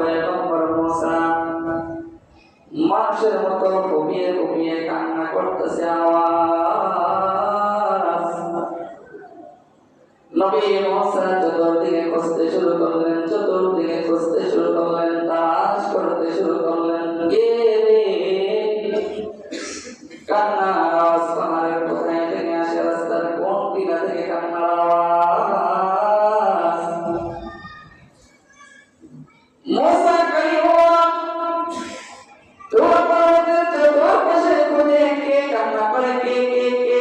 পয়গম্বর মুসা মানুষের মতো কপিয়ে কপিয়ে কান্না করতেছে আওয়াজ। নবী মুসা চতুর্দিকে খুঁজতে শুরু করলেন, চতুর্দিকে খুঁজতে শুরু করলেন, তালাশ করতে শুরু করলেন। কান্নার আওয়াজ পাহাড়ের কোথায় থেকে আসে, রাস্তার কোন দিকে থেকে কান্নার আওয়াজ। মুসা কালিমুল্লাহ পর্বতের চতুর্পাশে খুঁজে কে কান্না করে, কে কে কে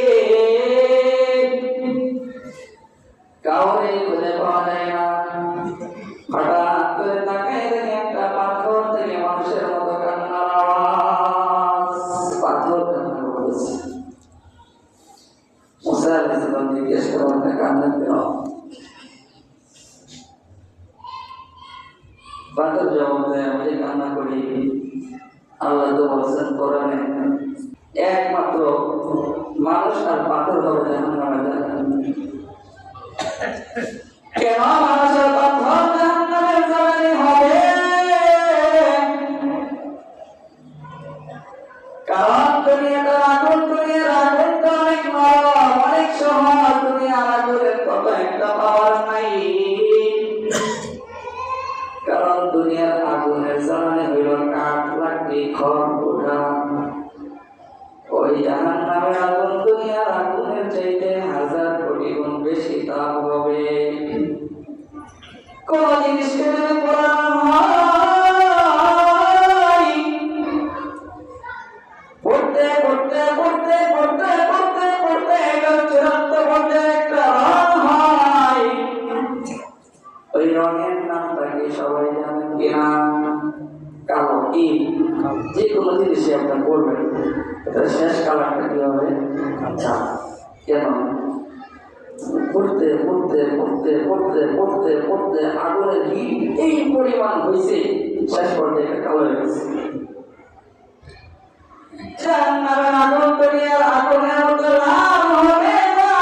কাউরে খুঁজে পাওয়া যায় না। হঠাৎ করে তাকায় দেখে একটা পাথর থেকে মানুষের মতো কান্নার আওয়াজ। পাথর কান্না করতেছে। মুসা আলাইহিস সালাম জিজ্ঞেস করলেন, কান্না কেন? পাথর জবাব দেয়, আমি কান্না করি, আল্লাহ তো বলছেন কোরআনে একমাত্র মানুষ আর পাথর হবে জাহান্নামে যাবে। কেন মানুষের পাথর জাহান্নামে যাবে হবে? কারণ দুনিয়াটার আগুন, দুনিয়ার আগুনটা অনেক নরম, অনেক সহজ। দুনিয়ার আগুনের কত একটা পাওয়ার নাই। কারণ দুনিয়ার আগুনের জ্বালানি হইল কাঠ, লাকড়ি, খড়, কুটা। ওই জাহান্নামের আগুন দুনিয়ার আগুনের চাইতে 1000 কোটি গুণ বেশি তাপ হবে। কোন জিনিসকে যদি পোড়ানো হয়, পড়তে পড়তে পড়তে পড়তে পড়তে পড়তে একদম চূড়ান্ত পর্যায়ে একটা রং হয়। ওই রঙের নামটা কি সবাই জানেন কিনা? কালো। কি? যে কোনো জিনিসে আপনার করবেন, এটা শেষ কালারটা কি হবে? আচ্ছা, কেন? পড়তে পড়তে পড়তে পড়তে পড়তে পড়তে আগুনের হিট এই পরিমাণ হয়েছে, শেষ পর্যায়ে কালো হয়ে গেছে। জাহান্নামের আগুন দুনিয়ার আগুনের মতো লাল হবে না।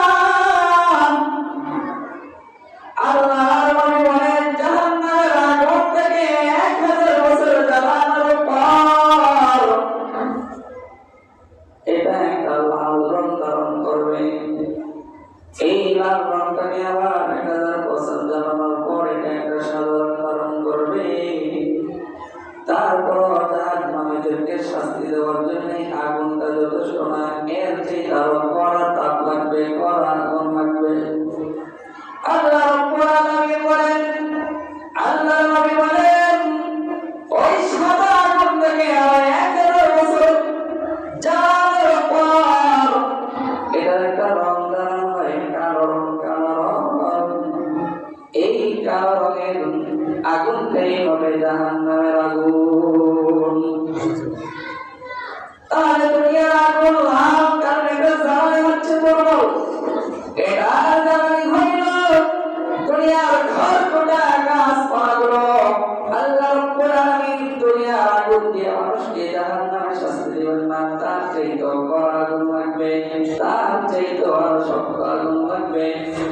আল্লাহর নবী বলেন, জাহান্নামের আগুন থেকে 1000 বছর জ্বালানোর পর এটা একটা লাল রং ধারণ করবে। এই লাল রংটাকে আবার 1000 বছর জ্বালানোর পর এটা একটা সাদা রং ধারণ করবে। তারপর জাহান্নামীদেরকে শাস্তি দেওয়ার জন্য আগুনটা যথেষ্ট না, এর চেয়ে আরো কড়া তাপ লাগবে, কড়া আগুন লাগবে। আল্লাহ রাব্বুল আলামিন বলেন, আল্লাহ নবী বলেন, ওই সাদা আগুন থেকে 1000 বছর জ্বালানোর পর এটার একটা রং ধারণ হয়, কালো রং। কালো রং, এই কালো রঙের আগুনটাই হবে জাহান্নামের আগুন। তাহলে দুনিয়ার আগুন লাল, কারণ এটা জ্বালানি হচ্ছে দুর্বল। এটা জ্বালানি হইল দুনিয়ার ঘর কোটা গাছপালাগুলো। আল্লাহ রাব্বুল আলামিন দুনিয়ার আগুন দিয়ে মানুষকে জাহান্নামে শাস্তি দিবেন না, তার চাইতেও কড়া আগুন লাগবে, তার চাইতেও আরো শক্ত আগুন লাগবে।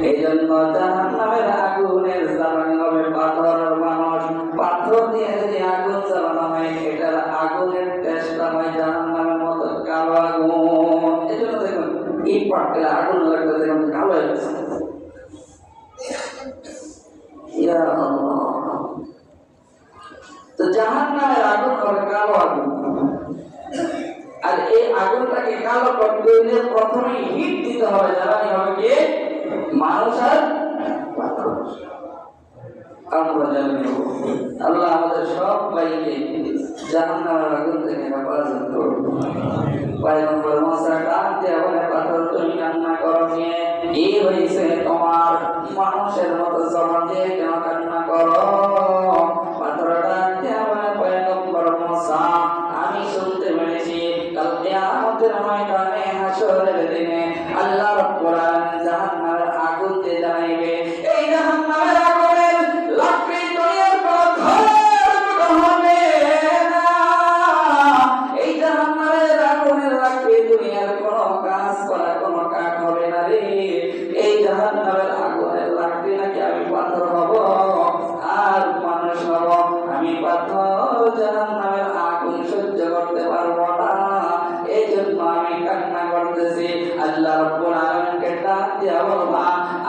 এই জন্য জাহান্নামের আগুনের জ্বালানি হবে পাথর আর মানুষ। পাথর দিয়ে যদি আগুন জ্বালানো হয়, এটার আগুনের টেস্টটা হয় জাহান্নামের মতো কালো আগুন। এই জন্য দেখুন ইট পাটকে আগুন লাগবে, দেখুন কালো হয়ে গেছে। ইয়া আল্লাহ, তো জাহান্নামের আগুন হবে কালো আগুন। আর এই আগুনটাকে কালো করতে হলে প্রথমে হিট দিতে হবে, জ্বালানি হবে কি? মানুষ আর পাথর। আমরা জানি আল্লাহ আমাদের সব ভাইকে জাহান্নামের আগুন থেকে হেফাজত করুন। পয়গম্বর মুসা ডাক দিয়ে বলে, পাথর তুমি কান্না করো নিয়ে কি হয়েছে তোমার? মানুষের মতো জবান দিয়ে কেন কান্না করো? পাথর ডাক দিয়ে বলে, পয়গম্বর মুসা আমি শুনতে পেরেছি কাল কিয়ামতের ময়দানে হাসরের দিনে আল্লাহ রাব্বুল আলামিন জাহান্নামের আগুন দিয়ে জ্বালাইবে। এই জাহান্নামের আগুনের লাকড়ি দুনিয়ার কোনো ঘর হবে না। এই জাহান্নামের আগুনের লাকড়ি দুনিয়ার কোনো গাছপালা, কোনো কাঠ হবে না রে। এই জাহান্নামের আগুনের লাকড়ি নাকি আমি পাথর হব আর মানুষ হব। আমি পাথর জাহান্নামের আগুন সহ্য করতে পারবো না, এই জন্য আমি কান্না করতেছি। আল্লাহ রাব্বুল আলামিনকে ডাক দিয়া বলবা,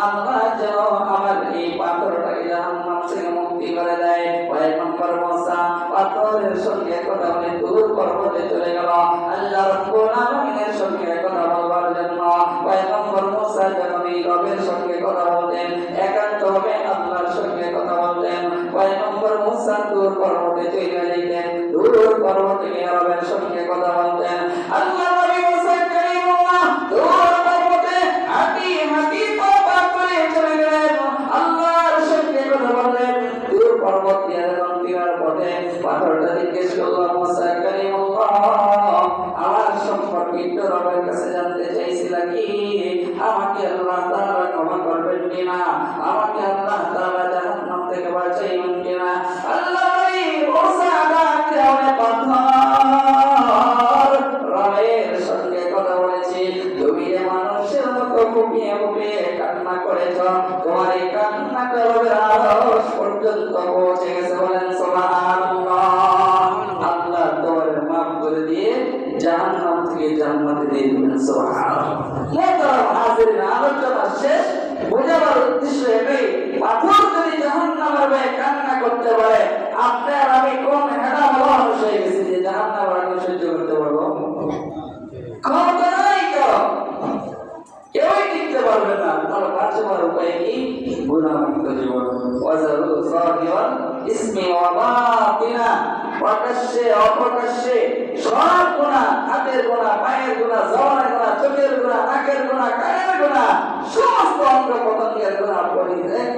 আল্লাহ যেন আমার এই পাথরটাকে জাহান্নাম থেকে মুক্তি করে দেয়। পয়গম্বর মুসা পাথরের সঙ্গে কথা বলে দূর পর্বতে চলে গেল। আল্লাহ রাব্বুল আলামিনের সঙ্গে কথা বলবার জন্য পয়গম্বর মুসা যখন এই রবের সঙ্গে কথা বলতেন, একান্তভাবে আল্লাহর সঙ্গে কথা বলতেন, পয়গম্বর মুসা দূর পর্বতে চলে যেতেন, দূর পর্বতে গিয়ে রবের সঙ্গে কথা বলতেন। আল্লাহ নবী মুসা কালিমুল্লাহ দূর পর্বতে হাঁটি হাঁটি তওবা করে চলে গেলেন, আল্লাহর সঙ্গে কথা বললেন। দূর পর্বত দিয়ে যখন ফেরার পথে পাথরটা জিজ্ঞেস করল, মুসা কালিমুল্লাহ আমার সম্পর্কে একটু রবের কাছে জানতে চাইছিলা কি? আমাকে আল্লাহ তাআলা ক্ষমা করবেন কিনা? আমাকে আল্লাহ তাআলা জাহান্নাম থেকে বাঁচাইবেন কিনা? আল্লাহ মুসা ডাকতে হবে, পাথর রবের সঙ্গে কথা বলেছি, তুমি যে মানুষের মতো ফুপিয়ে ফুপিয়ে কান্না করেছ, তোমার এই কান্নাটা রবের আরশ পর্যন্ত পৌঁছে গেছে। বলেন সুবহানাল্লাহ। আল্লাহ তোমার মাফ করে দিয়ে জাহান্নাম থেকে জান্নাতে দিয়ে দিবেন। সুবহানাল্লাহ। হাজিরিন, আলোচনা শেষ। বোঝাবার উদ্দেশ্য এটাই, পাথর যদি জাহান্নামের ভয়ে কান্না করতে পারে, আপনার আমি কোন হেডা ভালো মানুষ হয়ে গেছি যে জাহান্নামের আগুন সহ্য করতে পারবো? ক্ষমতা নাই কেউ, কেউই টিকতে পারবে না। তাহলে বাঁচবার উপায় কি? গুনাহমুক্ত জীবন। ওয়াজারু যাহিরান ইসমি ওয়া বাতিনা, প্রকাশ্যে অপ্রকাশ্যে সব গুনাহ, হাতের গুনাহ, পায়ের গুনাহ, জবানের গুনাহ, চোখের গুনাহ, নাকের গুনাহ, কানের গুনাহ, সমস্ত অঙ্গ প্রত্যঙ্গের গুনাহ পরিত্যাগ